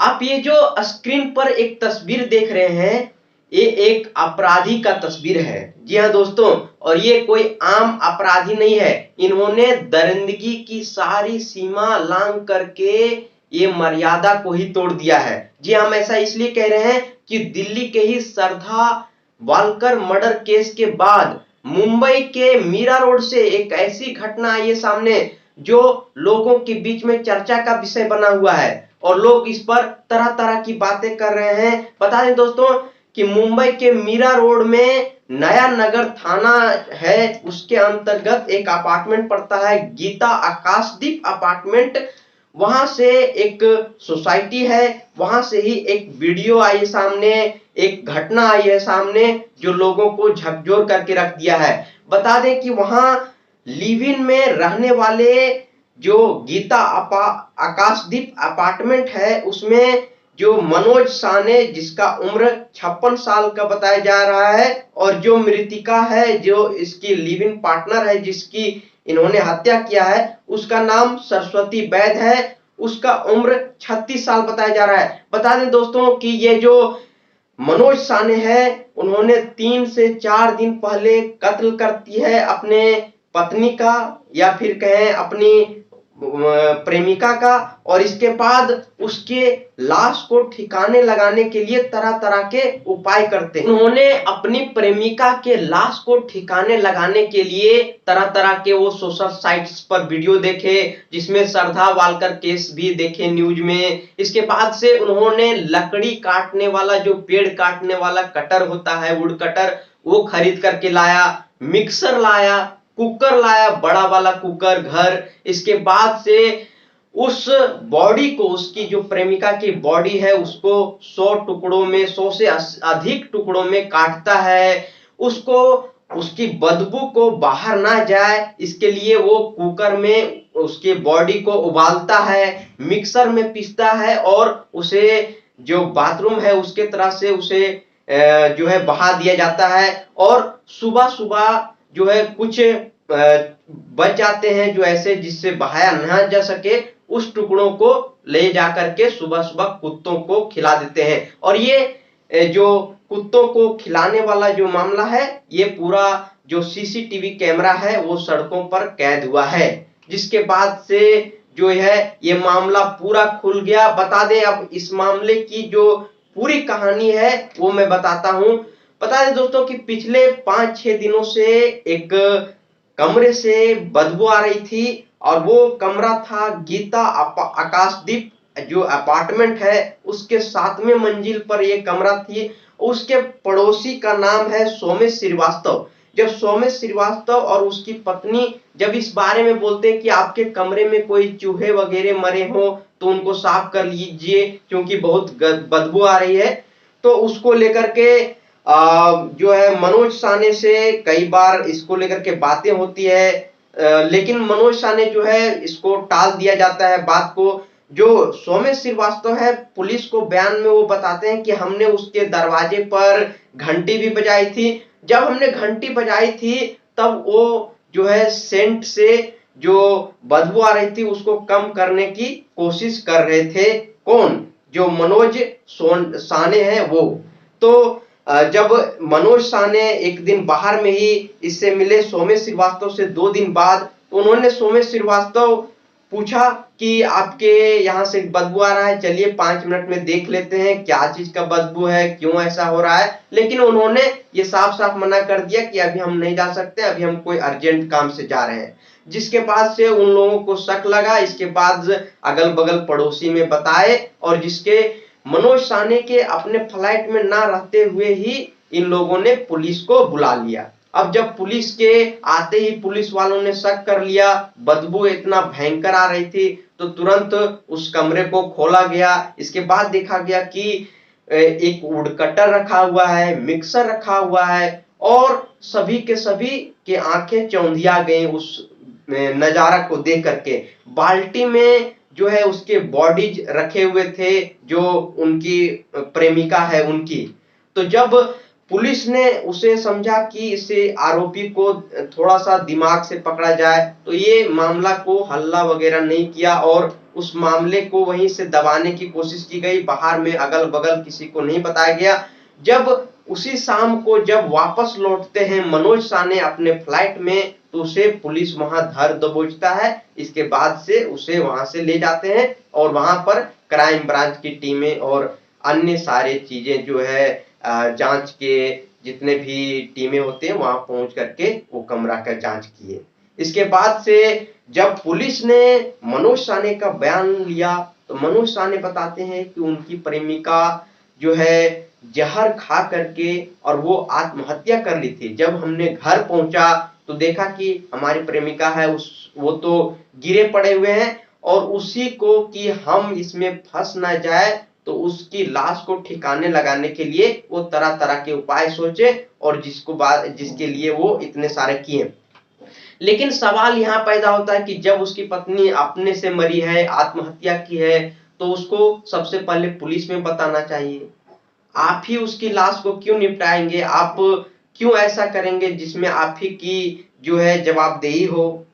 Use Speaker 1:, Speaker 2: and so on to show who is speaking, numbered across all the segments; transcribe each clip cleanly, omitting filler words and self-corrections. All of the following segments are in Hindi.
Speaker 1: आप ये जो स्क्रीन पर एक तस्वीर देख रहे हैं, ये एक अपराधी का तस्वीर है। जी हाँ दोस्तों, और ये कोई आम अपराधी नहीं है। इन्होंने दरिंदगी की सारी सीमा लांघ करके ये मर्यादा को ही तोड़ दिया है। जी हम ऐसा इसलिए कह रहे हैं कि दिल्ली के ही श्रद्धा वालकर मर्डर केस के बाद मुंबई के मीरा रोड से एक ऐसी घटना आई है सामने जो लोगों के बीच में चर्चा का विषय बना हुआ है और लोग इस पर तरह तरह की बातें कर रहे हैं। बता दें दोस्तों कि मुंबई के मीरा रोड में नया नगर थाना है, उसके अंतर्गत एक अपार्टमेंट पड़ता है, गीता आकाशदीप अपार्टमेंट। वहां से एक सोसाइटी है, वहां से ही एक वीडियो आई है सामने, एक घटना आई है सामने जो लोगों को झकझोर करके रख दिया है। बता दें कि वहां लिव इन में रहने वाले जो गीता आकाशदीप अपार्टमेंट है उसमें जो मनोज साने जिसका उम्र 56 साल का बताया जा रहा है और जो मृतिका है जो इसकी लिव इन पार्टनर है जिसकी इन्होंने हत्या किया है उसका नाम सरस्वती वैद है, उसका उम्र 36 साल बताया जा रहा है। बता दें दोस्तों कि ये जो मनोज साने है उन्होंने 3 से 4 दिन पहले कत्ल करती है अपने पत्नी का या फिर कहें अपनी प्रेमिका का, और इसके बाद उसके लाश को ठिकाने लगाने के लिए तरह तरह के उपाय करते हैं। उन्होंने अपनी प्रेमिका के लाश को ठिकाने लगाने के लिए तरह तरह के वो सोशल साइट्स पर वीडियो देखे जिसमें श्रद्धा वालकर केस भी देखे न्यूज में। इसके बाद से उन्होंने लकड़ी काटने वाला जो पेड़ काटने वाला कटर होता है वुड कटर वो खरीद करके लाया, मिक्सर लाया, कुकर लाया, बड़ा वाला कुकर घर। इसके बाद से उस बॉडी को, उसकी जो प्रेमिका की बॉडी है उसको 100 टुकड़ों में, 100 से अधिक टुकड़ों में काटता है। उसको उसकी बदबू को बाहर ना जाए इसके लिए वो कुकर में उसके बॉडी को उबालता है, मिक्सर में पीसता है और उसे जो बाथरूम है उसके तरह से उसे जो है बहा दिया जाता है। और सुबह सुबह जो है कुछ बच जाते हैं जो ऐसे जिससे बहाया ना जा सके, उस टुकड़ों को ले जाकर के सुबह सुबह कुत्तों को खिला देते हैं। और ये जो कुत्तों को खिलाने वाला जो मामला है ये पूरा जो सीसीटीवी कैमरा है वो सड़कों पर कैद हुआ है, जिसके बाद से जो है ये मामला पूरा खुल गया। बता दें अब इस मामले की जो पूरी कहानी है वो मैं बताता हूं। बता दें दोस्तों कि पिछले 5-6 दिनों से एक कमरे से बदबू आ रही थी और वो कमरा था गीता आकाशदीप जो अपार्टमेंट है उसके 7वें मंजिल पर ये कमरा थी। उसके पड़ोसी का नाम है सोमेश श्रीवास्तव। जब सोमेश श्रीवास्तव और उसकी पत्नी जब इस बारे में बोलते हैं कि आपके कमरे में कोई चूहे वगैरह मरे हो तो उनको साफ कर लीजिए क्योंकि बहुत बदबू आ रही है, तो उसको लेकर के जो है मनोज साने से कई बार इसको लेकर के बातें होती है, लेकिन मनोज साने जो है इसको टाल दिया जाता है बात को। जो सोमेश श्रीवास्तव है पुलिस को बयान में वो बताते हैं कि हमने उसके दरवाजे पर घंटी भी बजाई थी, जब हमने घंटी बजाई थी तब वो जो है सेंट से जो बदबू आ रही थी उसको कम करने की कोशिश कर रहे थे। कौन? जो मनोज साने हैं वो। तो जब मनोज साने एक दिन बाहर में ही इससे मिले सोमेश श्रीवास्तव से 2 दिन बाद, तो उन्होंने सोमेश श्रीवास्तव पूछा कि आपके यहाँ से बदबू आ रहा है, चलिए 5 मिनट में देख लेते हैं क्या चीज का बदबू है, क्यों ऐसा हो रहा है। लेकिन उन्होंने ये साफ साफ मना कर दिया कि अभी हम नहीं जा सकते, अभी हम कोई अर्जेंट काम से जा रहे हैं। जिसके बाद से उन लोगों को शक लगा, इसके बाद अगल बगल पड़ोसी में बताए और जिसके मनोज साने के अपने फ्लैट में ना रहते हुए ही इन लोगों ने पुलिस को बुला लिया। अब जब पुलिस के आते ही पुलिस वालों ने शक कर लिया, बदबू इतना भयंकर आ रही थी तो तुरंत उस कमरे को खोला गया। इसके बाद देखा गया कि एक वुड कटर रखा हुआ है, मिक्सर रखा हुआ है और सभी के आंखें चौंधिया गई उस नजारा को देख करके। बाल्टी में जो है उसके बॉडीज रखे हुए थे जो उनकी प्रेमिका है उनकी। तो जब पुलिस ने उसे समझा कि इसे आरोपी को थोड़ा सा दिमाग से पकड़ा जाए तो ये मामला को हल्ला वगैरह नहीं किया और उस मामले को वहीं से दबाने की कोशिश की गई, बाहर में अगल बगल किसी को नहीं बताया गया। जब उसी शाम को जब वापस लौटते हैं मनोज साहनी अपने फ्लाइट में, तो उसे पुलिस वहां धर दबोचता है। इसके बाद से उसे वहां से ले जाते हैं और वहां पर क्राइम ब्रांच की टीमें और अन्य सारे चीजें जो है जांच के जितने भी टीमें होते हैं वहां पहुंच करके वो कमरा का जांच किए। इसके बाद से जब पुलिस ने मनोज साहनी का बयान लिया, तो मनोज साहनी बताते हैं कि उनकी प्रेमिका जो है जहर खा करके और वो आत्महत्या कर ली थी। जब हमने घर पहुंचा तो देखा कि हमारी प्रेमिका है वो तो गिरे पड़े हुए हैं, और उसी को कि हम इसमें फंस ना जाए तो उसकी लाश को ठिकाने लगाने के लिए वो तरह तरह के उपाय सोचे, और जिसके लिए वो इतने सारे किए। लेकिन सवाल यहाँ पैदा होता है कि जब उसकी पत्नी अपने से मरी है, आत्महत्या की है, तो उसको सबसे पहले पुलिस में बताना चाहिए। आप ही उसकी लाश को क्यों निपटाएंगे? आप क्यों ऐसा करेंगे जिसमें आप ही की जो है जवाबदेही हो?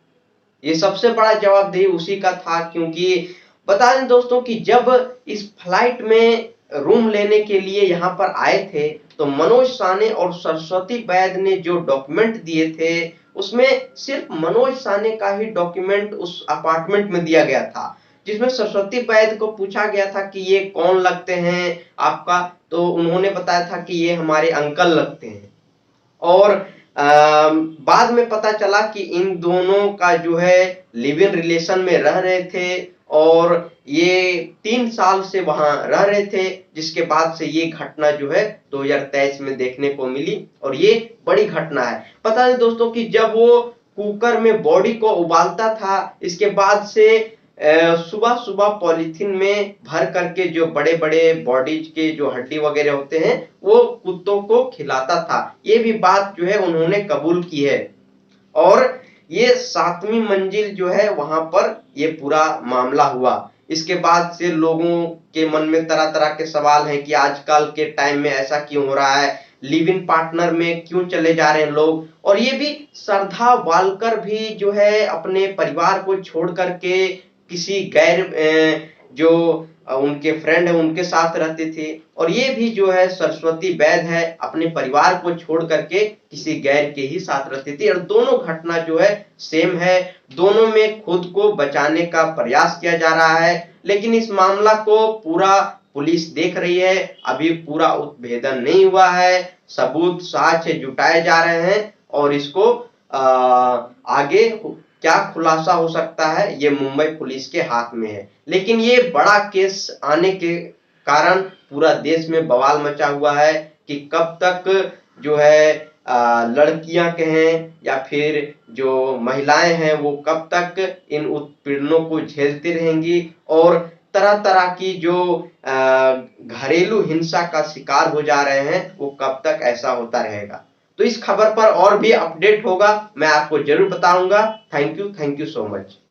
Speaker 1: ये सबसे बड़ा जवाबदेही उसी का था, क्योंकि बता दें दोस्तों कि जब इस फ्लाइट में रूम लेने के लिए यहाँ पर आए थे, तो मनोज साहनी और सरस्वती वैद्य ने जो डॉक्यूमेंट दिए थे, उसमें सिर्फ मनोज साहनी का ही डॉक्यूमेंट उस अपार्टमेंट में दिया गया था। जिसमें सरस्वती वैद्य को पूछा गया था कि ये कौन लगते हैं आपका, तो उन्होंने बताया था कि ये हमारे अंकल लगते हैं। और बाद में पता चला कि इन दोनों का जो है लिव इन रिलेशन में रह रहे थे, और ये 3 साल से वहां रह रहे थे, जिसके बाद से ये घटना जो है 2023 में देखने को मिली, और ये बड़ी घटना है। पता है दोस्तों कि जब वो कुकर में बॉडी को उबालता था, इसके बाद से सुबह सुबह पॉलीथीन में भर करके जो बड़े बड़े बॉडीज के जो हड्डी वगैरह होते हैं वो कुत्तों को खिलाता था। ये भी बात जो है उन्होंने कबूल की है। और ये 7वीं मंजिल जो है वहां पर ये पूरा मामला हुआ। इसके बाद से लोगों के मन में तरह तरह के सवाल हैं कि आजकल के टाइम में ऐसा क्यों हो रहा है, लिव इन पार्टनर में क्यों चले जा रहे हैं लोग। और ये भी श्रद्धा वालकर भी जो है अपने परिवार को छोड़ करके किसी गैर जो उनके फ्रेंड है उनके साथ रहते थे, और ये भी जो है सरस्वती वैद्य है अपने परिवार को छोड़ करके किसी गैर के ही साथ रहती थी। और दोनों घटना जो है सेम है, दोनों में खुद को बचाने का प्रयास किया जा रहा है। लेकिन इस मामला को पूरा पुलिस देख रही है, अभी पूरा उद्भेदन नहीं हुआ है, सबूत साक्ष्य जुटाए जा रहे हैं, और इसको आगे क्या खुलासा हो सकता है ये मुंबई पुलिस के हाथ में है। लेकिन ये बड़ा केस आने के कारण पूरा देश में बवाल मचा हुआ है कि कब तक जो है लड़कियां कहें या फिर जो महिलाएं हैं वो कब तक इन उत्पीड़नों को झेलती रहेंगी, और तरह तरह की जो घरेलू हिंसा का शिकार हो जा रहे हैं वो कब तक ऐसा होता रहेगा। तो इस खबर पर और भी अपडेट होगा, मैं आपको जरूर बताऊंगा। Thank you so much.